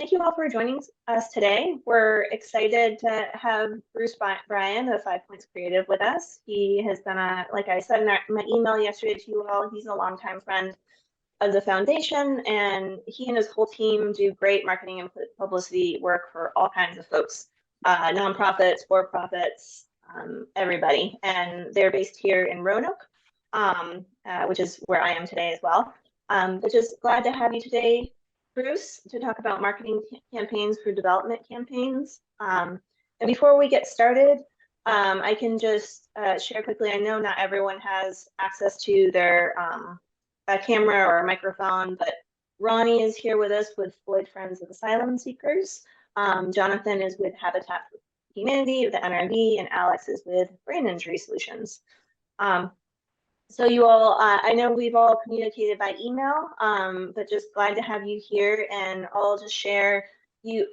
thank you all for joining us today. We're excited to have Bruce Bryan of 5 Points Creative with us. He has been like I said in my email yesterday to you all, he's a longtime friend of the foundation, and he and his whole team do great marketing and publicity work for all kinds of folks, nonprofits, for-profits, everybody. And they're based here in Roanoke, which is where I am today as well. But just glad to have you today, Bruce, to talk about marketing campaigns for development campaigns. And before we get started, I can just share quickly. I know not everyone has access to their a camera or a microphone, but Ronnie is here with us with Floyd Friends of Asylum Seekers. Jonathan is with Habitat for Humanity of the NRV, and Alex is with Brain Injury Solutions. So you all, I know we've all communicated by email, but just glad to have you here, and I'll just share.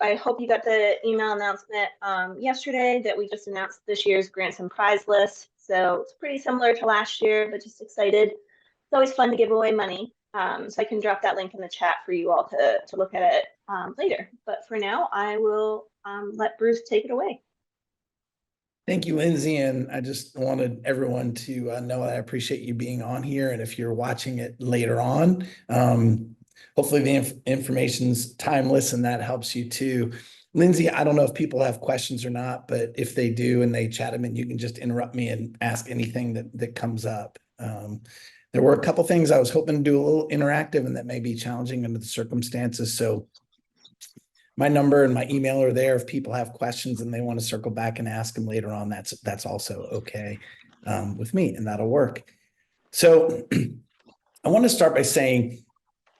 I hope you got the email announcement yesterday that we just announced this year's grants and prize list. So it's pretty similar to last year, but just excited. It's always fun to give away money. So I can drop that link in the chat for you all to look at it later. But for now, I will let Bruce take it away. Thank you, Lindsay. And I just wanted everyone to know I appreciate you being on here. And if you're watching it later on, hopefully the information's timeless and that helps you too. Lindsay, I don't know if people have questions or not, but if they do and they chat them in, you can just interrupt me and ask anything that comes up. There were a couple things I was hoping to do a little interactive and that may be challenging under the circumstances. So my number and my email are there. If people have questions and they want to circle back and ask them later on, that's also okay with me, and that'll work. So I want to start by saying,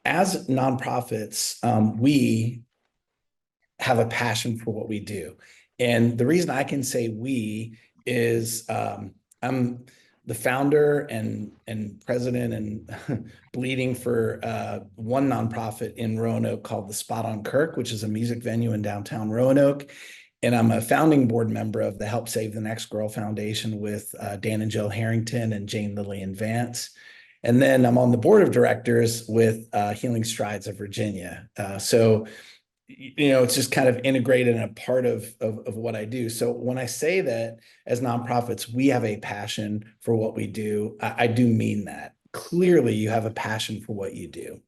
as nonprofits, we have a passion for what we do. And the reason I can say we is I'm the founder and president and bleeding for one nonprofit in Roanoke called the Spot on Kirk, which is a music venue in downtown Roanoke. And I'm a founding board member of the Help Save the Next Girl Foundation with Dan and Jill Harrington and Jane Lillian Vance. And then I'm on the board of directors with Healing Strides of Virginia. So it's just kind of integrated and a part of what I do. So when I say that as nonprofits, we have a passion for what we do, I do mean that. Clearly, you have a passion for what you do,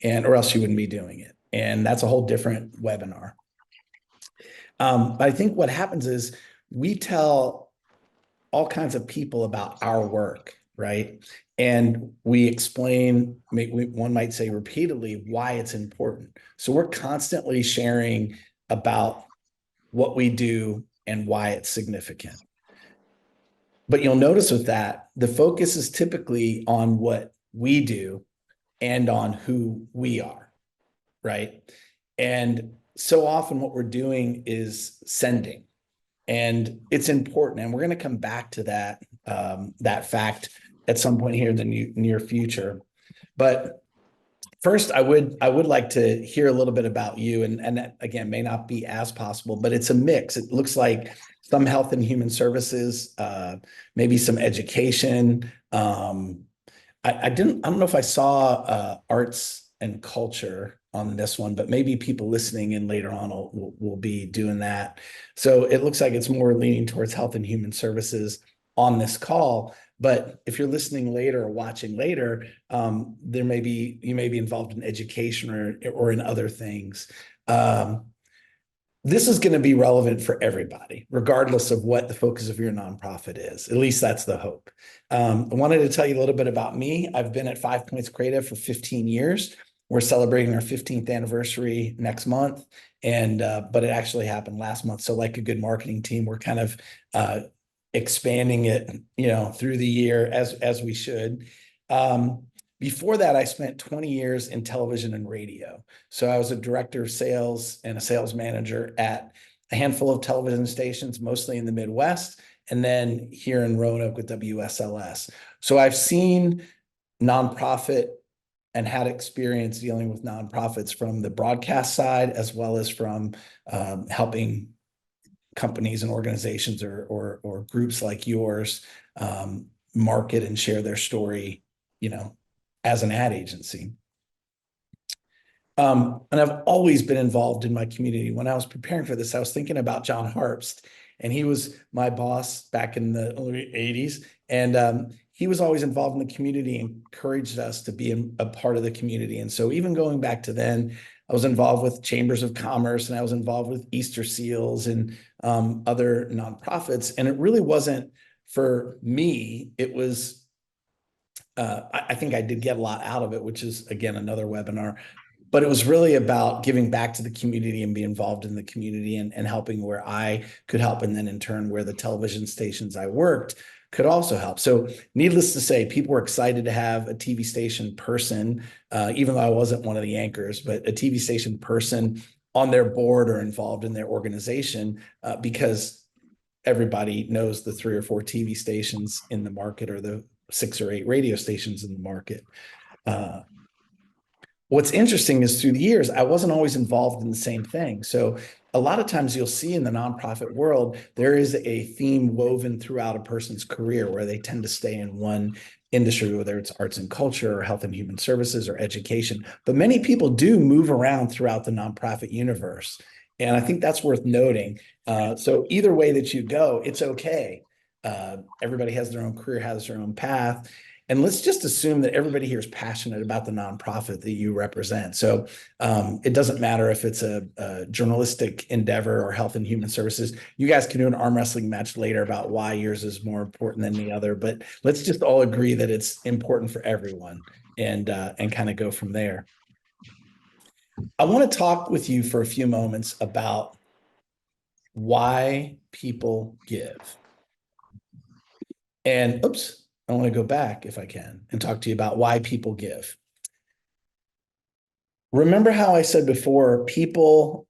or else you wouldn't be doing it. And that's a whole different webinar. But I think what happens is we tell all kinds of people about our work, right? And we explain, one might say repeatedly, why it's important. So we're constantly sharing about what we do and why it's significant. But you'll notice with that, the focus is typically on what we do and on who we are, right? And so often what we're doing is sending. And it's important. And we're going to come back to that fact at some point here in the near future. But first, I would like to hear a little bit about you, and that, again, may not be as possible, but it's a mix. It looks like some health and human services, maybe some education. I don't know if I saw arts and culture on this one, but maybe people listening in later on will be doing that. So it looks like it's more leaning towards health and human services on this call. But if you're listening later or watching later, you may be involved in education or in other things. This is going to be relevant for everybody, regardless of what the focus of your nonprofit is. At least that's the hope. I wanted to tell you a little bit about me. I've been at 5 Points Creative for 15 years. We're celebrating our 15th anniversary next month, but it actually happened last month. So like a good marketing team, we're kind of expanding it, through the year as we should. Before that, I spent 20 years in television and radio. So I was a director of sales and a sales manager at a handful of television stations, mostly in the Midwest, and then here in Roanoke with WSLS. So I've seen nonprofit and had experience dealing with nonprofits from the broadcast side, as well as from helping companies and organizations or groups like yours market and share their story, as an ad agency. And I've always been involved in my community. When I was preparing for this, I was thinking about John Harpst, and he was my boss back in the early 80s. And he was always involved in the community, encouraged us to be a part of the community. And so even going back to then, I was involved with chambers of commerce, and I was involved with Easter Seals and other nonprofits. And it really wasn't for me. It was, I think I did get a lot out of it, which is, again, another webinar. But it was really about giving back to the community and be involved in the community and helping where I could help. And then in turn, where the television stations I worked could also help. So needless to say, people were excited to have a TV station person, even though I wasn't one of the anchors, but a TV station person on their board or involved in their organization, because everybody knows the 3 or 4 TV stations in the market, or the 6 or 8 radio stations in the market. What's interesting is through the years, I wasn't always involved in the same thing. So a lot of times you'll see in the nonprofit world, there is a theme woven throughout a person's career where they tend to stay in one industry, whether it's arts and culture or health and human services or education. But many people do move around throughout the nonprofit universe. And I think that's worth noting. So either way that you go, it's okay. Everybody has their own career, has their own path. And let's just assume that everybody here is passionate about the nonprofit that you represent. So it doesn't matter if it's a journalistic endeavor or health and human services. You guys can do an arm wrestling match later about why yours is more important than the other. But let's just all agree that it's important for everyone, and kind of go from there. I want to talk with you for a few moments about why people give. And oops. I want to go back, if I can, and talk to you about why people give. Remember how I said before, people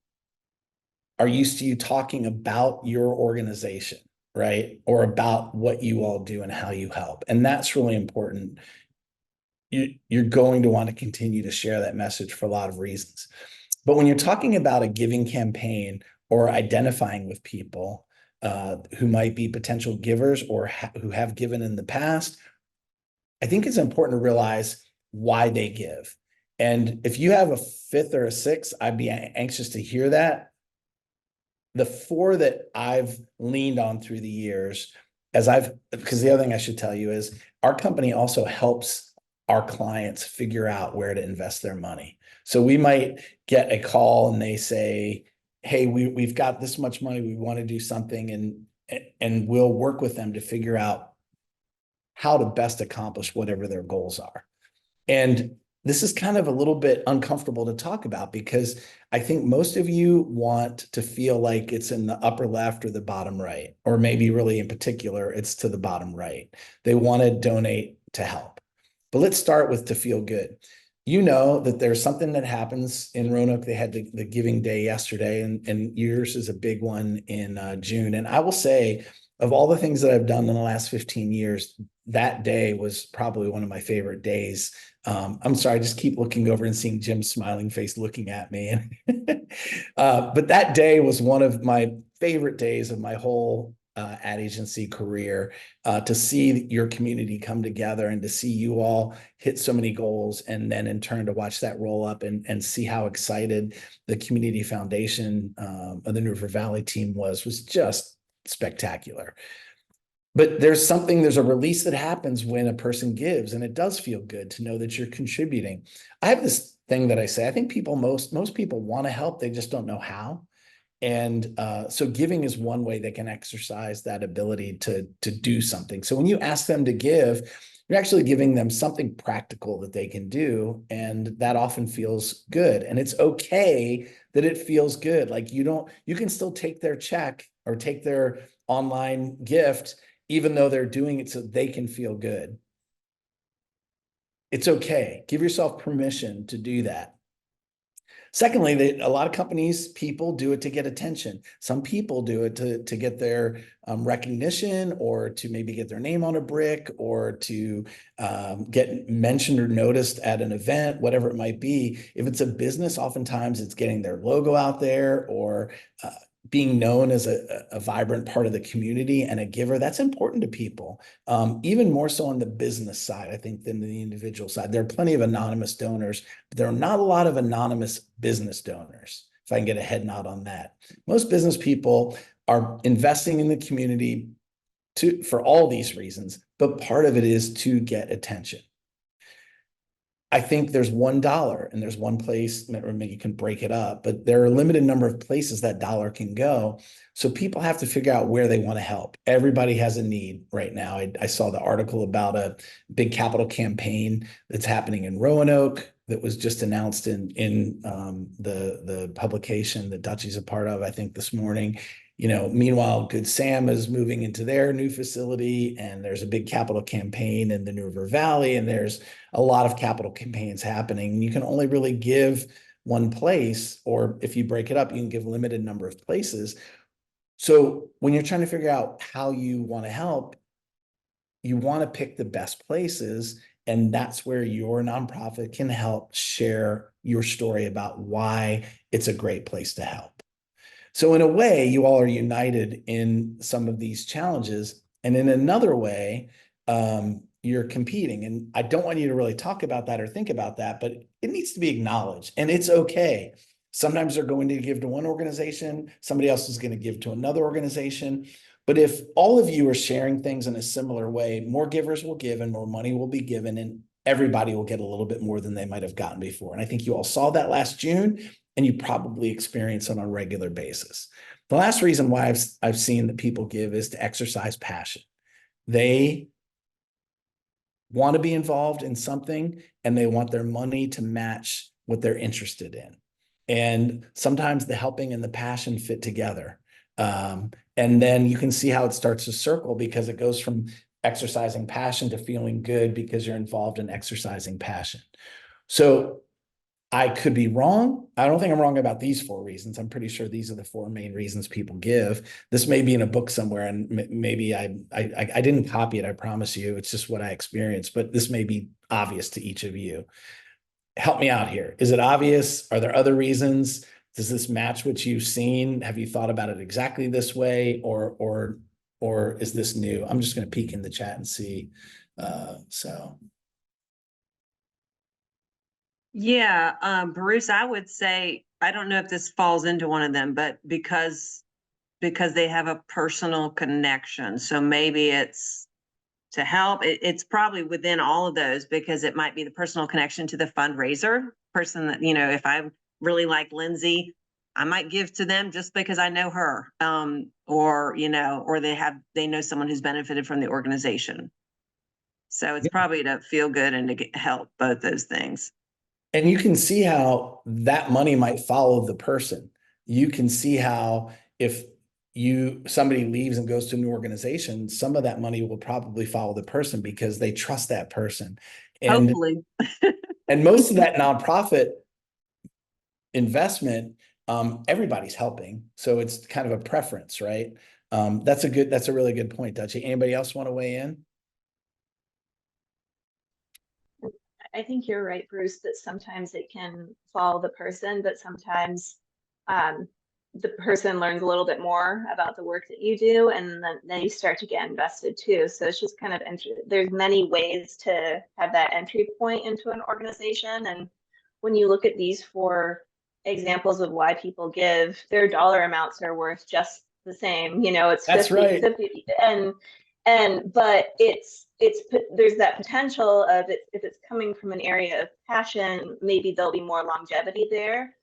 are used to you talking about your organization, right? Or about what you all do and how you help. And that's really important. You're going to want to continue to share that message for a lot of reasons. But when you're talking about a giving campaign or identifying with people who might be potential givers or who have given in the past, I think it's important to realize why they give. And if you have a 5th or a 6th, I'd be anxious to hear that. The 4 that I've leaned on through the years, because the other thing I should tell you is our company also helps our clients figure out where to invest their money. So we might get a call and they say, hey, we've got this much money, we want to do something, and we'll work with them to figure out how to best accomplish whatever their goals are. And this is kind of a little bit uncomfortable to talk about, because I think most of you want to feel like it's in the upper left or the bottom right, or maybe really in particular, it's to the bottom right. They want to donate to help. But let's start with to feel good. You know that there's something that happens in Roanoke. They had the Giving Day yesterday, and yours is a big one in June. And I will say, of all the things that I've done in the last 15 years, that day was probably one of my favorite days. I'm sorry, I just keep looking over and seeing Jim's smiling face looking at me. But that day was one of my favorite days of my whole ad agency career, to see your community come together and to see you all hit so many goals, and then in turn to watch that roll up and see how excited the community foundation of the New River Valley team was just spectacular. But there's a release that happens when a person gives, and it does feel good to know that you're contributing. I have this thing that I say, I think most people want to help, they just don't know how. And so giving is one way they can exercise that ability to do something. So when you ask them to give, you're actually giving them something practical that they can do. And that often feels good. And it's okay that it feels good. Like you can still take their check or take their online gift, even though they're doing it so they can feel good. It's okay. Give yourself permission to do that. Secondly, a lot of companies, people do it to get attention. Some people do it to get their recognition, or to maybe get their name on a brick, or to get mentioned or noticed at an event, whatever it might be. If it's a business, oftentimes it's getting their logo out there, or being known as a vibrant part of the community and a giver, that's important to people. Even more so on the business side, I think, than the individual side. There are plenty of anonymous donors, but there are not a lot of anonymous business donors, if I can get a head nod on that. Most business people are investing in the community for all these reasons, but part of it is to get attention. I think there's $1 and there's one place, or maybe you can break it up, but there are a limited number of places that dollar can go. So people have to figure out where they want to help. Everybody has a need right now. I saw the article about a big capital campaign that's happening in Roanoke that was just announced in the publication that Dutchy's a part of, I think, this morning. Meanwhile, Good Sam is moving into their new facility, and there's a big capital campaign in the New River Valley, and there's a lot of capital campaigns happening. You can only really give one place, or if you break it up, you can give a limited number of places. So when you're trying to figure out how you want to help, you want to pick the best places, and that's where your nonprofit can help share your story about why it's a great place to help. So in a way, you all are united in some of these challenges. And in another way, you're competing. And I don't want you to really talk about that or think about that, but it needs to be acknowledged. And it's okay. Sometimes they're going to give to one organization, somebody else is going to give to another organization. But if all of you are sharing things in a similar way, more givers will give and more money will be given, and everybody will get a little bit more than they might have gotten before. And I think you all saw that last June, and you probably experience it on a regular basis. The last reason why I've seen that people give is to exercise passion. They want to be involved in something, and they want their money to match what they're interested in. And sometimes the helping and the passion fit together. And then you can see how it starts to circle, because it goes from exercising passion to feeling good because you're involved in exercising passion. So I could be wrong. I don't think I'm wrong about these 4 reasons. I'm pretty sure these are the 4 main reasons people give. This may be in a book somewhere, and maybe I didn't copy it. I promise you, it's just what I experienced. But this may be obvious to each of you. Help me out here. Is it obvious? Are there other reasons? Does this match what you've seen? Have you thought about it exactly this way, or is this new? I'm just going to peek in the chat and see. Yeah, Bruce, I would say, I don't know if this falls into one of them, but because they have a personal connection. So maybe it's to help. It's probably within all of those, because it might be the personal connection to the fundraiser person that, if I really like Lindsay, I might give to them just because I know her, or they know someone who's benefited from the organization. So it's probably to feel good and to get help, both those things. And you can see how that money might follow the person. You can see how if somebody leaves and goes to a new organization, some of that money will probably follow the person because they trust that person. And hopefully. And most of that nonprofit investment, everybody's helping. So it's kind of a preference, right? That's a really good point, Dutchy. Anybody else want to weigh in? I think you're right, Bruce, that sometimes it can follow the person, but sometimes the person learns a little bit more about the work that you do, and then you start to get invested too. So it's just kind of there's many ways to have that entry point into an organization. And when you look at these 4 examples of why people give, their dollar amounts are worth just the same. It's That's 50, right. 50, but there's that potential of it, if it's coming from an area of passion, maybe there'll be more longevity there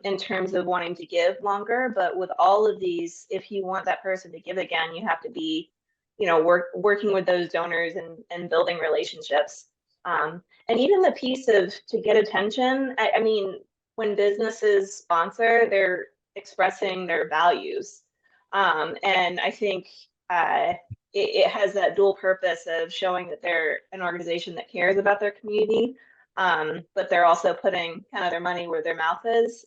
in terms of wanting to give longer. But with all of these, if you want that person to give again, you have to be, working with those donors and building relationships. And even the piece of to get attention, I mean, when businesses sponsor, they're expressing their values. And I think it has that dual purpose of showing that they're an organization that cares about their community, but they're also putting kind of their money where their mouth is.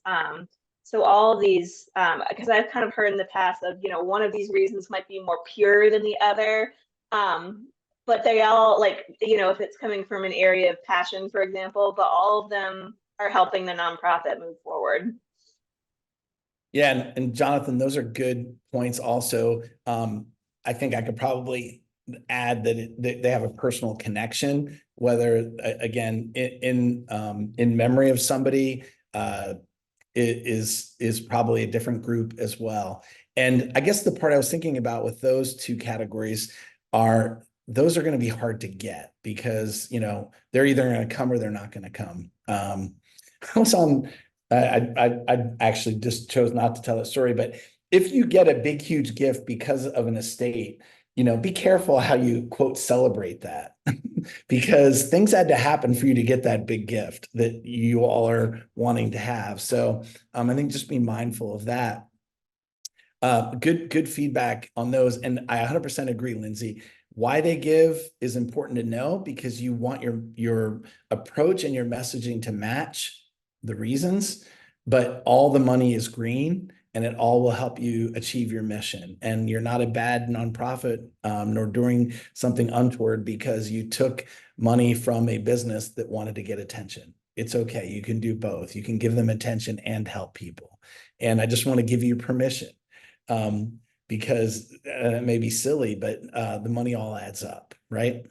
So all of these, because I've kind of heard in the past of, one of these reasons might be more pure than the other, but they all if it's coming from an area of passion, for example, but all of them are helping the nonprofit move forward. Yeah, and Jonathan, those are good points also. I think I could probably add that they have a personal connection, whether again, in memory of somebody, is probably a different group as well. And I guess the part I was thinking about with those two categories are those are going to be hard to get because, they're either going to come or they're not going to come. I was on, I actually just chose not to tell that story, but if you get a big, huge gift because of an estate, be careful how you quote celebrate that because things had to happen for you to get that big gift that you all are wanting to have. So I think just be mindful of that. Good feedback on those. And I 100% agree, Lindsay. Why they give is important to know because you want your approach and your messaging to match the reasons, but all the money is green and it all will help you achieve your mission. And you're not a bad nonprofit, nor doing something untoward because you took money from a business that wanted to get attention. It's okay. You can do both. You can give them attention and help people. And I just want to give you permission. Because it may be silly, but the money all adds up, right?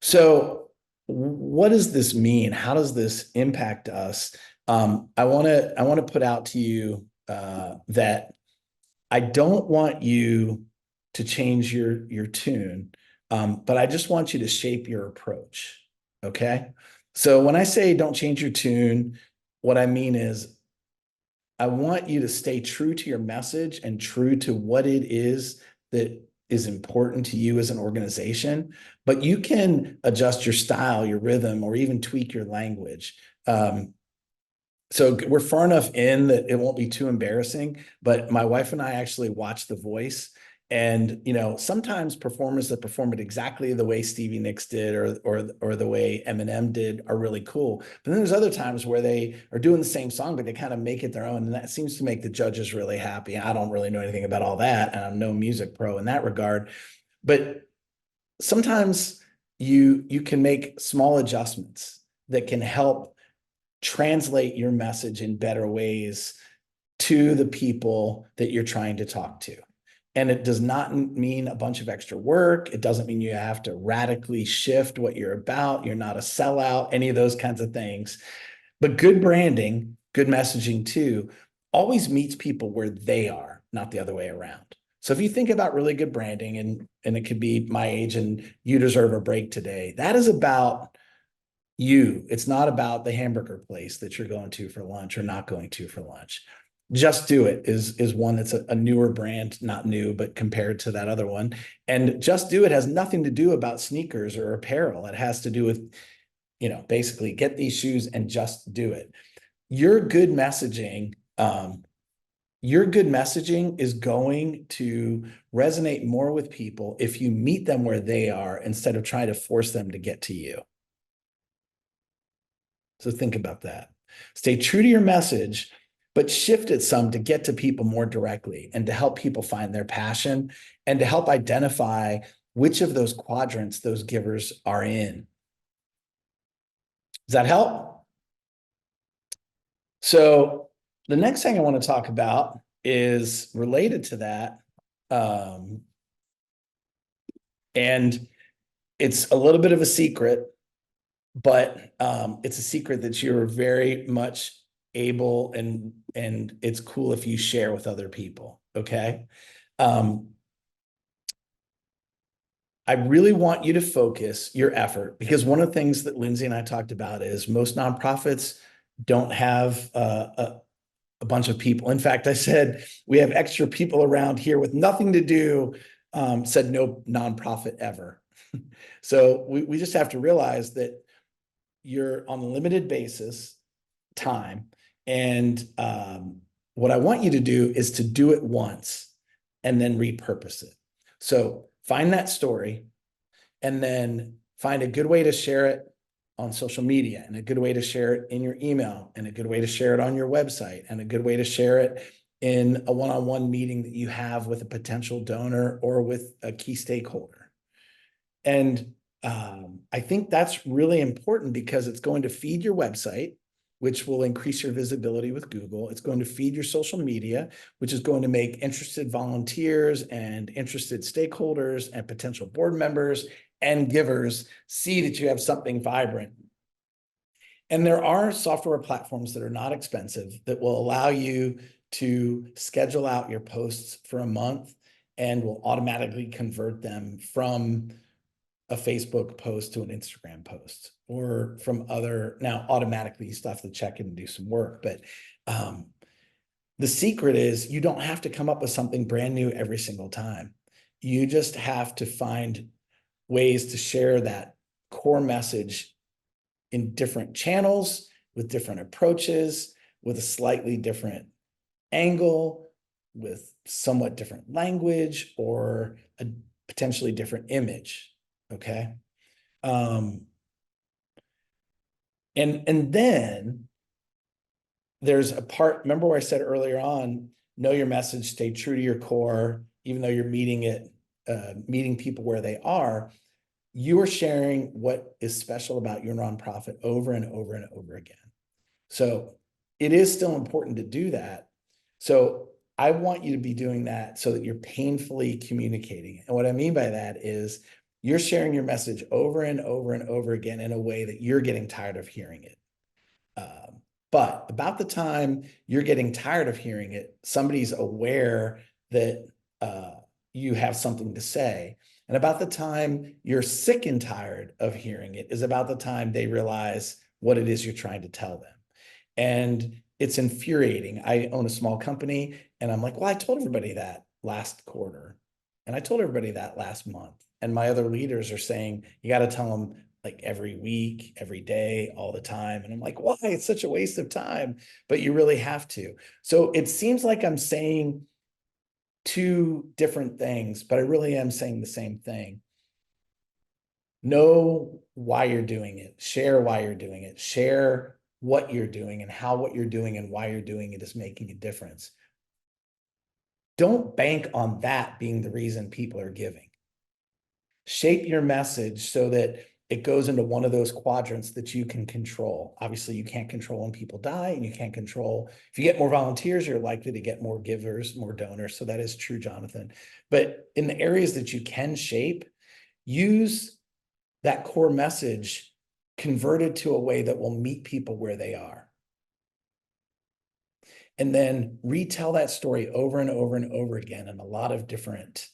So what does this mean? How does this impact us? I want to put out to you that I don't want you to change your tune, but I just want you to shape your approach. Okay. So when I say don't change your tune, what I mean is I want you to stay true to your message and true to what it is that is important to you as an organization, but you can adjust your style, your rhythm, or even tweak your language. So we're far enough in that it won't be too embarrassing, but my wife and I actually watch The Voice. And, sometimes performers that perform it exactly the way Stevie Nicks did or the way Eminem did are really cool. But then there's other times where they are doing the same song, but they kind of make it their own. And that seems to make the judges really happy. I don't really know anything about all that. And I'm no music pro in that regard. But sometimes you can make small adjustments that can help translate your message in better ways to the people that you're trying to talk to. And it does not mean a bunch of extra work. It doesn't mean you have to radically shift what you're about. You're not a sellout, any of those kinds of things. But good branding, good messaging too, always meets people where they are, not the other way around. So if you think about really good branding, and it could be my age and you deserve a break today, that is about you. It's not about the hamburger place that you're going to for lunch or not going to for lunch. Just Do It is one that's a newer brand, not new, but compared to that other one. And Just Do It has nothing to do about sneakers or apparel. It has to do with, basically get these shoes and just do it. Your good messaging, is going to resonate more with people if you meet them where they are instead of trying to force them to get to you. So think about that. Stay true to your message, but shift it some to get to people more directly and to help people find their passion and to help identify which of those quadrants those givers are in. Does that help? So the next thing I want to talk about is related to that. And it's a little bit of a secret, but it's a secret that you're very much able and it's cool if you share with other people. Okay. I really want you to focus your effort because one of the things that Lindsay and I talked about is most nonprofits don't have a bunch of people. In fact, I said, we have extra people around here with nothing to do, said no nonprofit ever. So we just have to realize that you're on a limited basis time. And what I want you to do is to do it once and then repurpose it. So find that story and then find a good way to share it on social media and a good way to share it in your email and a good way to share it on your website and a good way to share it in a one-on-one meeting that you have with a potential donor or with a key stakeholder. And I think that's really important because it's going to feed your website. which will increase your visibility with Google. It's going to feed your social media, which is going to make interested volunteers and interested stakeholders and potential board members and givers see that you have something vibrant. And there are software platforms that are not expensive that will allow you to schedule out your posts for a month and will automatically convert them from a Facebook post to an Instagram post, or from other, now automatically you still have to check in and do some work. But the secret is you don't have to come up with something brand new every single time. You just have to find ways to share that core message in different channels, with different approaches, with a slightly different angle, with somewhat different language, or a potentially different image. Okay. And then there's a part, remember where I said earlier on, know your message, stay true to your core, even though you're meeting people where they are, you are sharing what is special about your nonprofit over and over and over again. So it is still important to do that. So I want you to be doing that so that you're painfully communicating. And what I mean by that is you're sharing your message over and over and over again in a way that you're getting tired of hearing it. But about the time you're getting tired of hearing it, somebody's aware that you have something to say. And about the time you're sick and tired of hearing it is about the time they realize what it is you're trying to tell them. And it's infuriating. I own a small company and I'm like, well, I told everybody that last quarter. And I told everybody that last month. And my other leaders are saying, you got to tell them like every week, every day, all the time. And I'm like, why? It's such a waste of time, but you really have to. So it seems like I'm saying two different things, but I really am saying the same thing. Know why you're doing it. Share why you're doing it. Share what you're doing and how what you're doing and why you're doing it is making a difference. Don't bank on that being the reason people are giving. Shape your message so that it goes into one of those quadrants that you can control. Obviously, you can't control when people die, and you can't control, if you get more volunteers, you're likely to get more givers, more donors. So that is true, Jonathan. But in the areas that you can shape, use that core message converted to a way that will meet people where they are. And then retell that story over and over and over again in a lot of different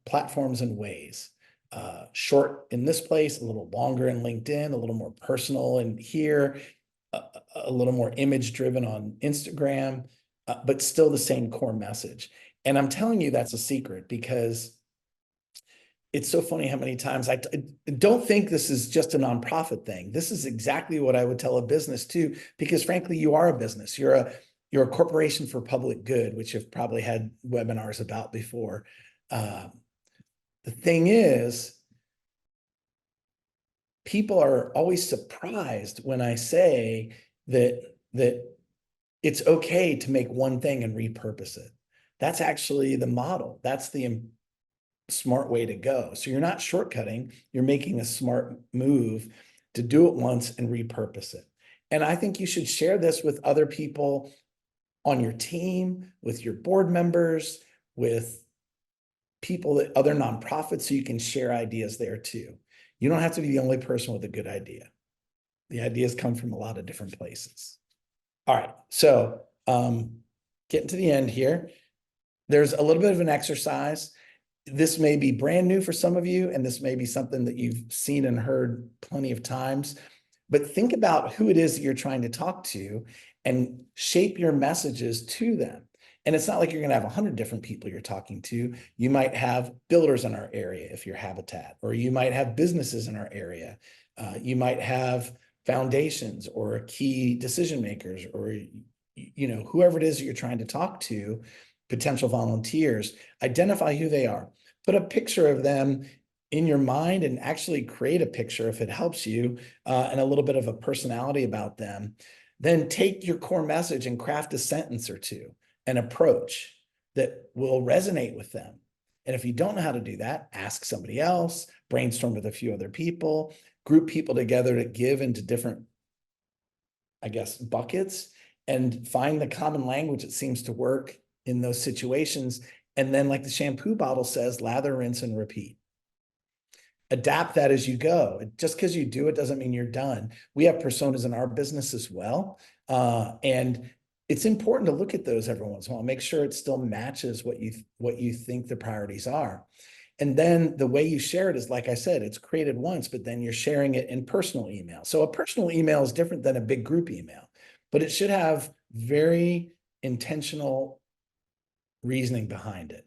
platforms and ways. Short in this place, a little longer in LinkedIn, a little more personal in here, a little more image driven on Instagram, but still the same core message. And I'm telling you, that's a secret, because it's so funny how many times I don't think this is just a nonprofit thing. This is exactly what I would tell a business too, because frankly, you are a business. You're a corporation for public good, which you've probably had webinars about before. The thing is, people are always surprised when I say that it's okay to make one thing and repurpose it. That's actually the model. That's the smart way to go. So you're not shortcutting, you're making a smart move to do it once and repurpose it. And I think you should share this with other people on your team, with your board members, with people that other nonprofits, so you can share ideas there too. You don't have to be the only person with a good idea. The ideas come from a lot of different places. All right, so getting to the end here, there's a little bit of an exercise. This may be brand new for some of you, and this may be something that you've seen and heard plenty of times, but think about who it is that you're trying to talk to and shape your messages to them. And it's not like you're going to have 100 different people you're talking to. You might have builders in our area if you're Habitat, or you might have businesses in our area. You might have foundations or key decision makers, or whoever it is that you're trying to talk to, potential volunteers. Identify who they are. Put a picture of them in your mind and actually create a picture if it helps you, and a little bit of a personality about them. Then take your core message and craft a sentence or two, an approach that will resonate with them. And if you don't know how to do that, ask somebody else, brainstorm with a few other people, group people together to give into different I guess, buckets and find the common language that seems to work in those situations. And then, like the shampoo bottle says, lather, rinse, and repeat. Adapt that as you go. Just because you do it doesn't mean you're done. We have personas in our business as well. And it's important to look at those every once in a while, make sure it still matches what you think the priorities are. And then the way you share it is, like I said, it's created once, but then you're sharing it in personal email. So a personal email is different than a big group email, but it should have very intentional reasoning behind it.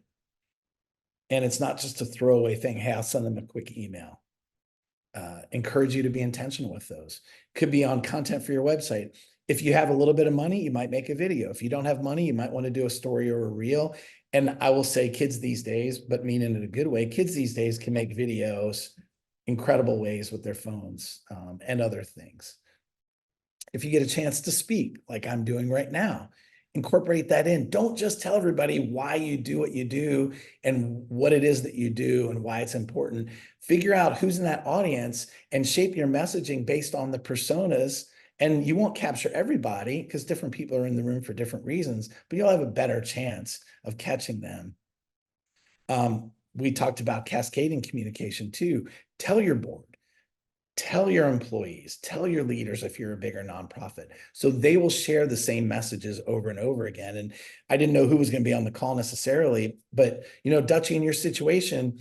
And it's not just a throwaway thing. Hey, I'll send them a quick email. Encourage you to be intentional with those. Could be on content for your website. If you have a little bit of money, you might make a video. If you don't have money, you might want to do a story or a reel. And I will say kids these days, but mean in a good way, kids these days can make videos incredible ways with their phones and other things. If you get a chance to speak, like I'm doing right now, incorporate that in. Don't just tell everybody why you do what you do and what it is that you do and why it's important. Figure out who's in that audience and shape your messaging based on the personas. And you won't capture everybody because different people are in the room for different reasons, but you'll have a better chance of catching them. We talked about cascading communication too. Tell your board. Tell your employees, tell your leaders if you're a bigger nonprofit, so they will share the same messages over and over again. And I didn't know who was going to be on the call necessarily, but Dutchie, in your situation,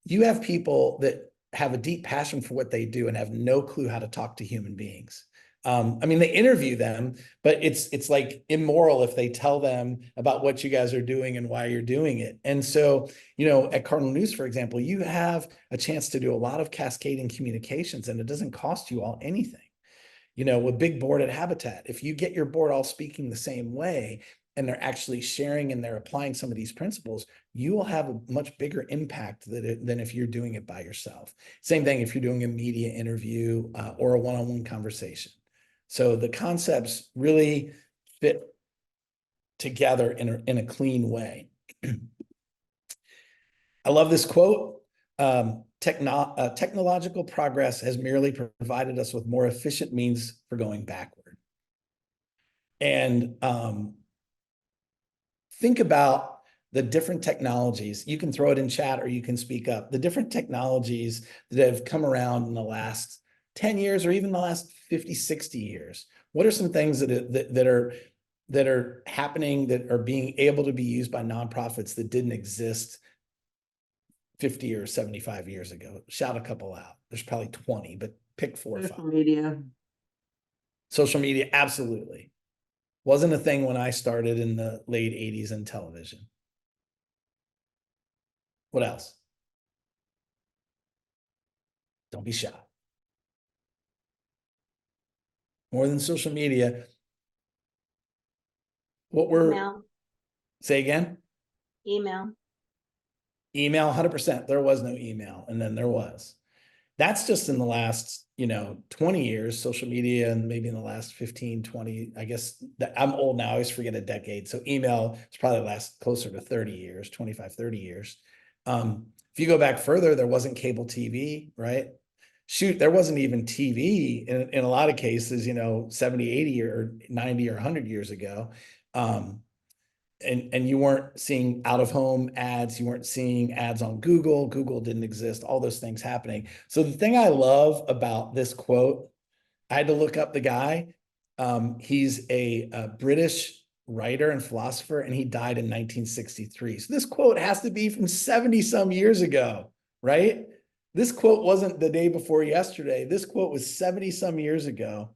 you have people that have a deep passion for what they do and have no clue how to talk to human beings. I mean, they interview them, but it's like immoral if they tell them about what you guys are doing and why you're doing it. And so, at Cardinal News, for example, you have a chance to do a lot of cascading communications, and it doesn't cost you all anything. With Big Board at Habitat, if you get your board all speaking the same way and they're actually sharing and they're applying some of these principles, you will have a much bigger impact than if you're doing it by yourself. Same thing if you're doing a media interview or a one-on-one conversation. So the concepts really fit together in a clean way. I love this quote. Technological progress has merely provided us with more efficient means for going backward. And think about the different technologies. You can throw it in chat or you can speak up. The different technologies that have come around in the last 10 years or even the last 50, 60 years. What are some things that are happening that are being able to be used by nonprofits that didn't exist 50 or 75 years ago? Shout a couple out. There's probably 20, but pick 4 or 5. Social media. Social media, absolutely. Wasn't a thing when I started in the late 80s in television. What else? Don't be shy. More than social media. Email. Say again? Email. Email, 100%. There was no email, and then there was. That's just in the last, 20 years, social media, and maybe in the last 15, 20, I guess I'm old now, I always forget a decade. So email is probably last closer to 30 years, 25, 30 years. If you go back further, there wasn't cable TV, right? Shoot, there wasn't even TV in a lot of cases, 70, 80 or 90 or 100 years ago. And you weren't seeing out-of-home ads. You weren't seeing ads on Google. Google didn't exist, all those things happening. So the thing I love about this quote, I had to look up the guy. He's a British writer and philosopher, and he died in 1963. So this quote has to be from 70 some years ago, right? This quote wasn't the day before yesterday. This quote was 70 some years ago.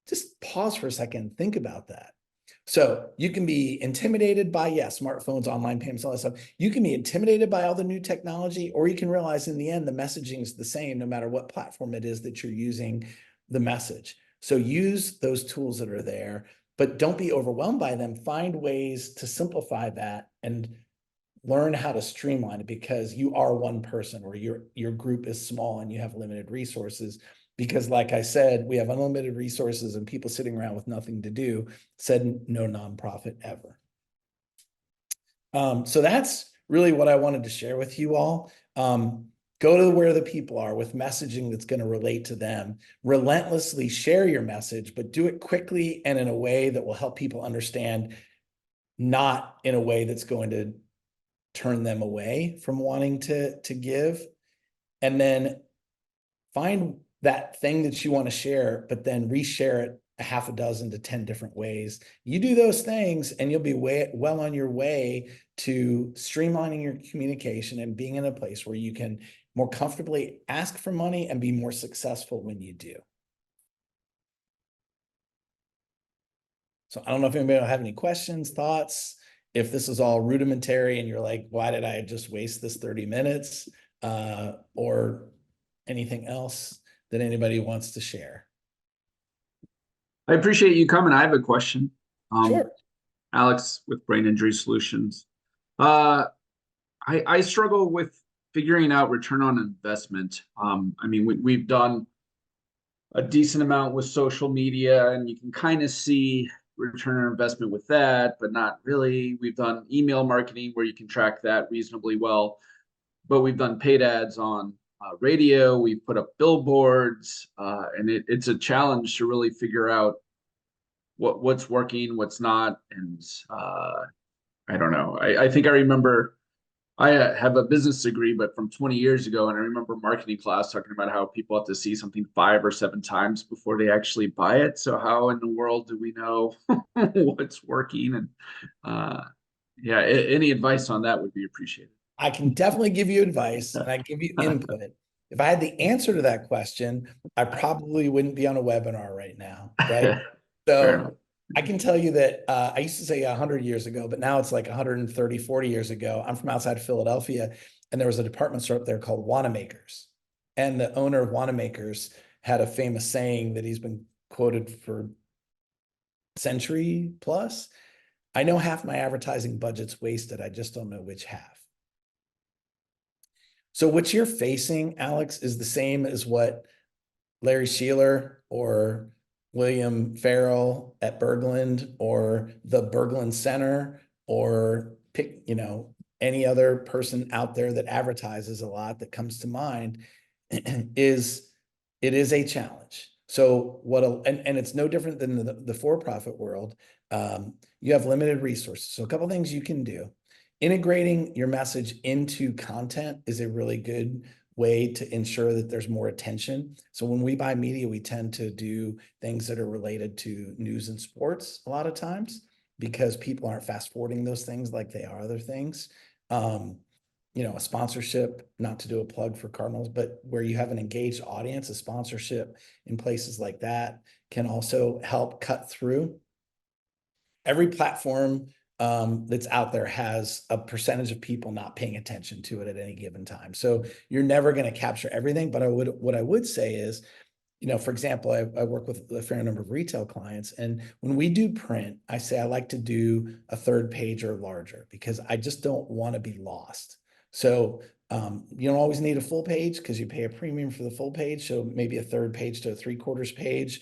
Just pause for a second and think about that. So you can be intimidated by, smartphones, online payments, all that stuff. You can be intimidated by all the new technology, or you can realize in the end, the messaging is the same, no matter what platform it is that you're using the message. So use those tools that are there, but don't be overwhelmed by them. Find ways to simplify that and learn how to streamline it, because you are one person, or your group is small and you have limited resources. Because like I said, we have unlimited resources and people sitting around with nothing to do, said no nonprofit ever. So that's really what I wanted to share with you all. Go to where the people are with messaging that's going to relate to them. Relentlessly share your message, but do it quickly and in a way that will help people understand, not in a way that's going to turn them away from wanting to give. And then find that thing that you want to share, but then reshare it a half a dozen to 10 different ways. You do those things and you'll be well on your way to streamlining your communication and being in a place where you can more comfortably ask for money and be more successful when you do. So I don't know if anybody will have any questions, thoughts. If this is all rudimentary and you're like, why did I just waste this 30 minutes? Or anything else that anybody wants to share? I appreciate you coming. I have a question. Sure. Alex with Brain Injury Solutions. I struggle with figuring out return on investment. I mean, we've done a decent amount with social media, and you can kind of see return on investment with that, but not really. We've done email marketing where you can track that reasonably well, but we've done paid ads on radio. We've put up billboards, and it's a challenge to really figure out what's working, what's not. And I don't know. I think I remember, I have a business degree, but from 20 years ago, and I remember marketing class talking about how people have to see something 5 or 7 times before they actually buy it. So how in the world do we know what's working? And yeah, any advice on that would be appreciated. I can definitely give you advice and I give you input. If I had the answer to that question, I probably wouldn't be on a webinar right now, right? So I can tell you that I used to say 100 years ago, but now it's like 130, 40 years ago. I'm from outside Philadelphia, and there was a department store up there called Wanamaker's. And the owner of Wanamaker's had a famous saying that he's been quoted for a century plus. I know half my advertising budget's wasted. I just don't know which half. So what you're facing, Alex, is the same as what Larry Sheeler or William Farrell at Berglund or the Berglund Center or pick, any other person out there that advertises a lot that comes to mind is it is a challenge. So and it's no different than the for-profit world. You have limited resources. So a couple things you can do. Integrating your message into content is a really good way to ensure that there's more attention. So when we buy media, we tend to do things that are related to news and sports a lot of times because people aren't fast forwarding those things like they are other things. A sponsorship, not to do a plug for Cardinals, but where you have an engaged audience, a sponsorship in places like that can also help cut through. Every platform that's out there has a percentage of people not paying attention to it at any given time. So you're never going to capture everything. But what I would say is, for example, I work with a fair number of retail clients. And when we do print, I say I like to do a 3rd page or larger because I just don't want to be lost. So you don't always need a full page because you pay a premium for the full page. So maybe a 3rd page to a 3/4 page.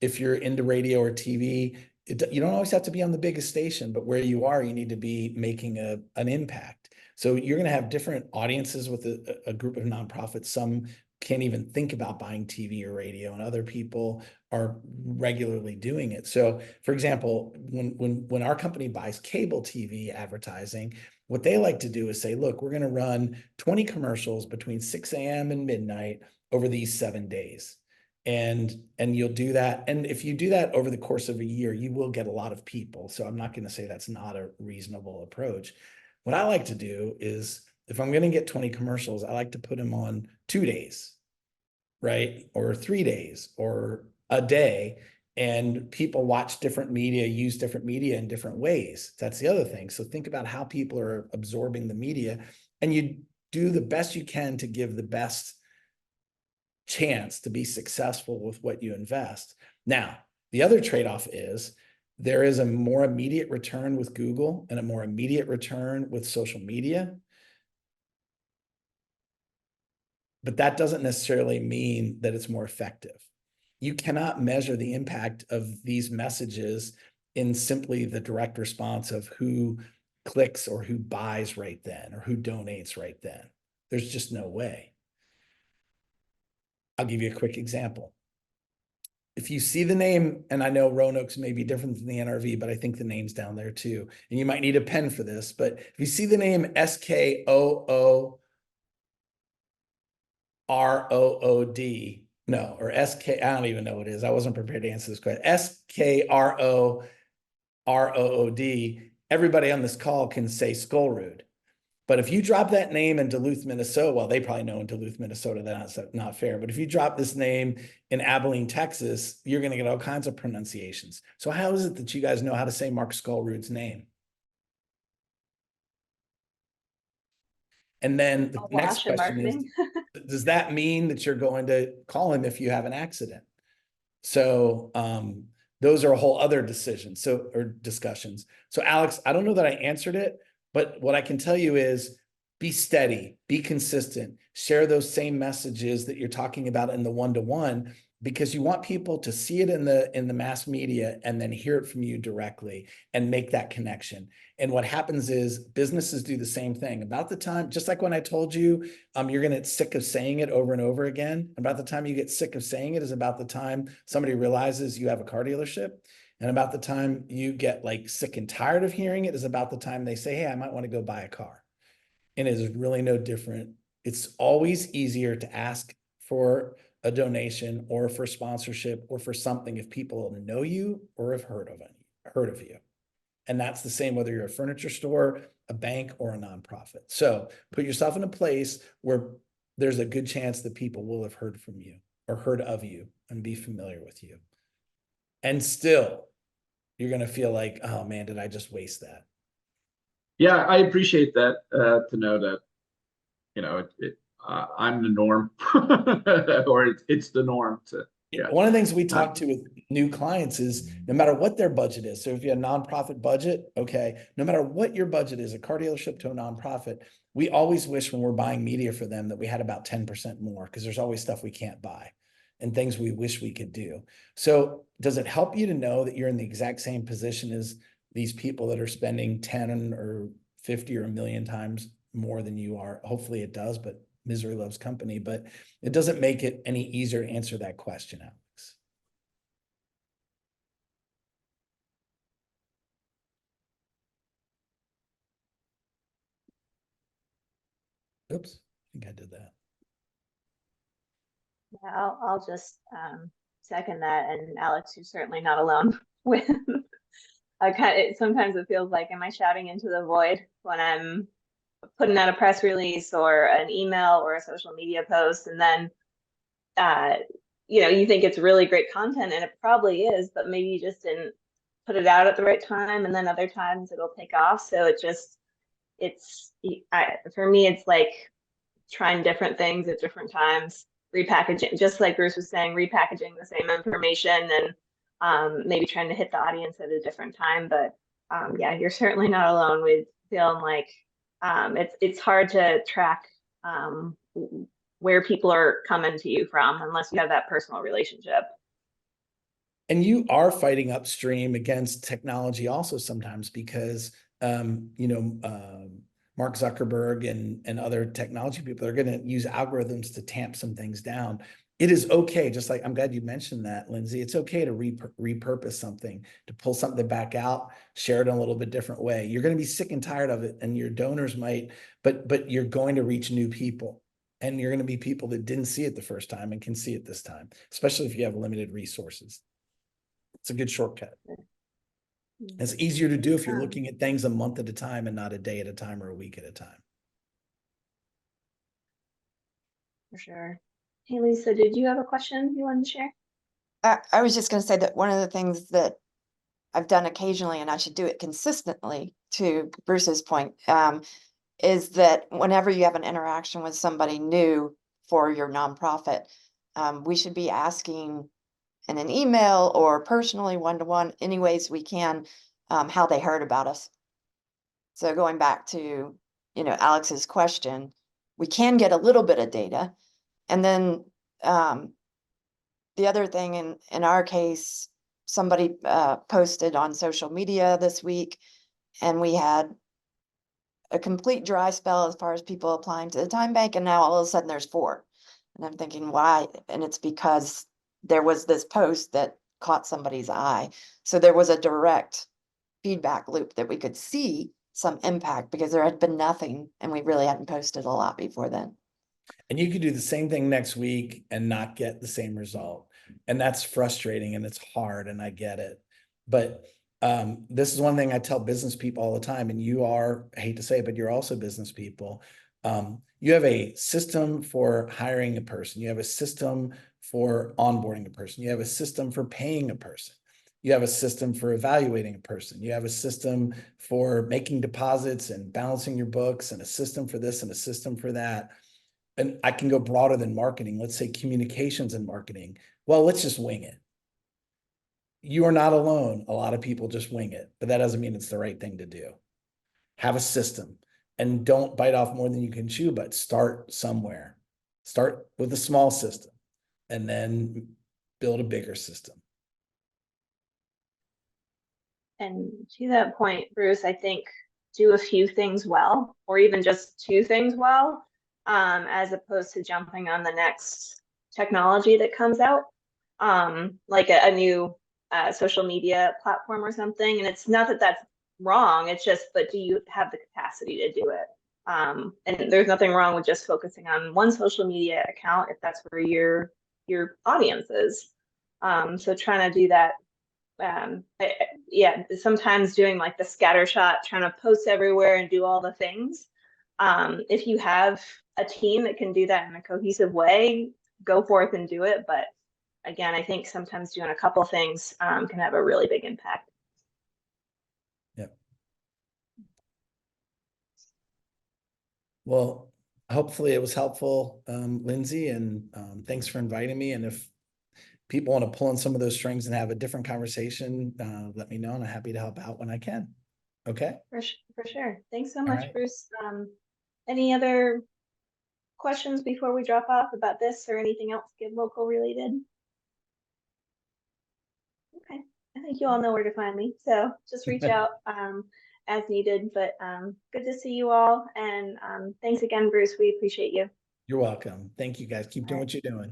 If you're into radio or TV, you don't always have to be on the biggest station, but where you are, you need to be making an impact. So you're going to have different audiences with a group of nonprofits. Some can't even think about buying TV or radio, and other people are regularly doing it. So, for example, when our company buys cable TV advertising, what they like to do is say, look, we're going to run 20 commercials between 6 a.m. and midnight over these 7 days. And you'll do that. And if you do that over the course of a year, you will get a lot of people. So I'm not going to say that's not a reasonable approach. What I like to do is if I'm going to get 20 commercials, I like to put them on 2 days, right? Or 3 days or a day. And people watch different media, use different media in different ways. That's the other thing. So think about how people are absorbing the media, and you do the best you can to give the best chance to be successful with what you invest. Now, the other trade-off is there is a more immediate return with Google and a more immediate return with social media. But that doesn't necessarily mean that it's more effective. You cannot measure the impact of these messages in simply the direct response of who clicks or who buys right then or who donates right then. There's just no way. I'll give you a quick example. If you see the name, and I know Roanoke's may be different than the NRV, but I think the name's down there too. And you might need a pen for this, but if you see the name SKOOROOD, no, or SK, I don't even know what it is. I wasn't prepared to answer this question. SKROOD, everybody on this call can say Skullroot. But if you drop that name in Duluth, Minnesota, well, they probably know in Duluth, Minnesota, that's not fair. But if you drop this name in Abilene, Texas, you're going to get all kinds of pronunciations. So how is it that you guys know how to say Mark Skullroot's name? And then the next Wash in question is, marketing. does that mean that you're going to call him if you have an accident? So those are a whole other decision, or discussions. So Alex, I don't know that I answered it, but what I can tell you is be steady, be consistent, share those same messages that you're talking about in the one-to-one, because you want people to see it in the mass media and then hear it from you directly and make that connection. And what happens is businesses do the same thing. About the time, just like when I told you, you're gonna get sick of saying it over and over again. About the time you get sick of saying it is about the time somebody realizes you have a car dealership. And about the time you get like sick and tired of hearing it is about the time they say, hey, I might want to go buy a car. And it is really no different. It's always easier to ask for a donation or for sponsorship or for something if people know you or have heard of you. And that's the same whether you're a furniture store, a bank, or a nonprofit. So put yourself in a place where there's a good chance that people will have heard from you or heard of you and be familiar with you. And still, you're going to feel like, oh man, did I just waste that? Yeah, I appreciate that, to know that, I'm the norm or it's the norm to, yeah. One of the things we talk to with new clients is no matter what their budget is. So if you have a nonprofit budget, okay, no matter what your budget is, a car dealership to a nonprofit, we always wish when we're buying media for them that we had about 10% more, because there's always stuff we can't buy and things we wish we could do. So does it help you to know that you're in the exact same position as these people that are spending 10 or 50 or 1,000,000 times more than you are? Hopefully it does, but misery loves company. But it doesn't make it any easier to answer that question, Alex. Oops, I think I did that. Yeah, I'll just second that. And Alex, you're certainly not alone with. Sometimes it feels like, am I shouting into the void when I'm putting out a press release or an email or a social media post, and then you think it's really great content, and it probably is, but maybe you just didn't put it out at the right time, and then other times it'll take off. So for me, it's like trying different things at different times, repackaging, just like Bruce was saying, repackaging the same information and maybe trying to hit the audience at a different time. But yeah, you're certainly not alone with feeling like it's hard to track where people are coming to you from unless you have that personal relationship. And you are fighting upstream against technology also sometimes because, Mark Zuckerberg and other technology people are going to use algorithms to tamp some things down. It is okay. Just like, I'm glad you mentioned that, Lindsay. It's okay to repurpose something, to pull something back out, share it in a little bit different way. You're going to be sick and tired of it, and your donors might, but you're going to reach new people. And you're going to be people that didn't see it the first time and can see it this time, especially if you have limited resources. It's a good shortcut. It's easier to do if you're looking at things a month at a time and not a day at a time or a week at a time. For sure. Hey, Lisa, did you have a question you wanted to share? I was just going to say that one of the things that I've done occasionally, and I should do it consistently, to Bruce's point, is that whenever you have an interaction with somebody new for your nonprofit, we should be asking in an email or personally one-to-one, any ways we can, how they heard about us. So going back to, Alex's question, we can get a little bit of data. And then the other thing in our case, somebody posted on social media this week, and we had a complete dry spell as far as people applying to the time bank, and now all of a sudden there's 4. And I'm thinking, why? And it's because there was this post that caught somebody's eye. So there was a direct feedback loop that we could see some impact, because there had been nothing and we really hadn't posted a lot before then. And you could do the same thing next week and not get the same result. And that's frustrating and it's hard, and I get it. But this is one thing I tell business people all the time, and you are, I hate to say it, but you're also business people. You have a system for hiring a person. You have a system for onboarding a person. You have a system for paying a person. You have a system for evaluating a person. You have a system for making deposits and balancing your books, and a system for this and a system for that. And I can go broader than marketing. Let's say communications and marketing. Well, let's just wing it. You are not alone. A lot of people just wing it, but that doesn't mean it's the right thing to do. Have a system, and don't bite off more than you can chew, but start somewhere. Start with a small system and then build a bigger system. And to that point, Bruce, I think do a few things well, or even just 2 things well, as opposed to jumping on the next technology that comes out, like a new social media platform or something. And it's not that that's wrong, it's just, but do you have the capacity to do it? And there's nothing wrong with just focusing on one social media account if that's where your audience is. So trying to do that. Yeah, sometimes doing like the scatter shot, trying to post everywhere and do all the things. If you have a team that can do that in a cohesive way, go forth and do it. But again, I think sometimes doing a couple things can have a really big impact. Yep. Well, hopefully it was helpful, Lindsay, and thanks for inviting me. And if people want to pull on some of those strings and have a different conversation, let me know, and I'm happy to help out when I can. Okay. For sure. Thanks so All much, right. Bruce. Any other questions before we drop off about this or anything else GiveLocal related? Okay, I think you all know where to find me, so just reach out as needed. But good to see you all, and thanks again, Bruce. We appreciate you. You're welcome. Thank you, guys. Keep doing All right. what you're doing.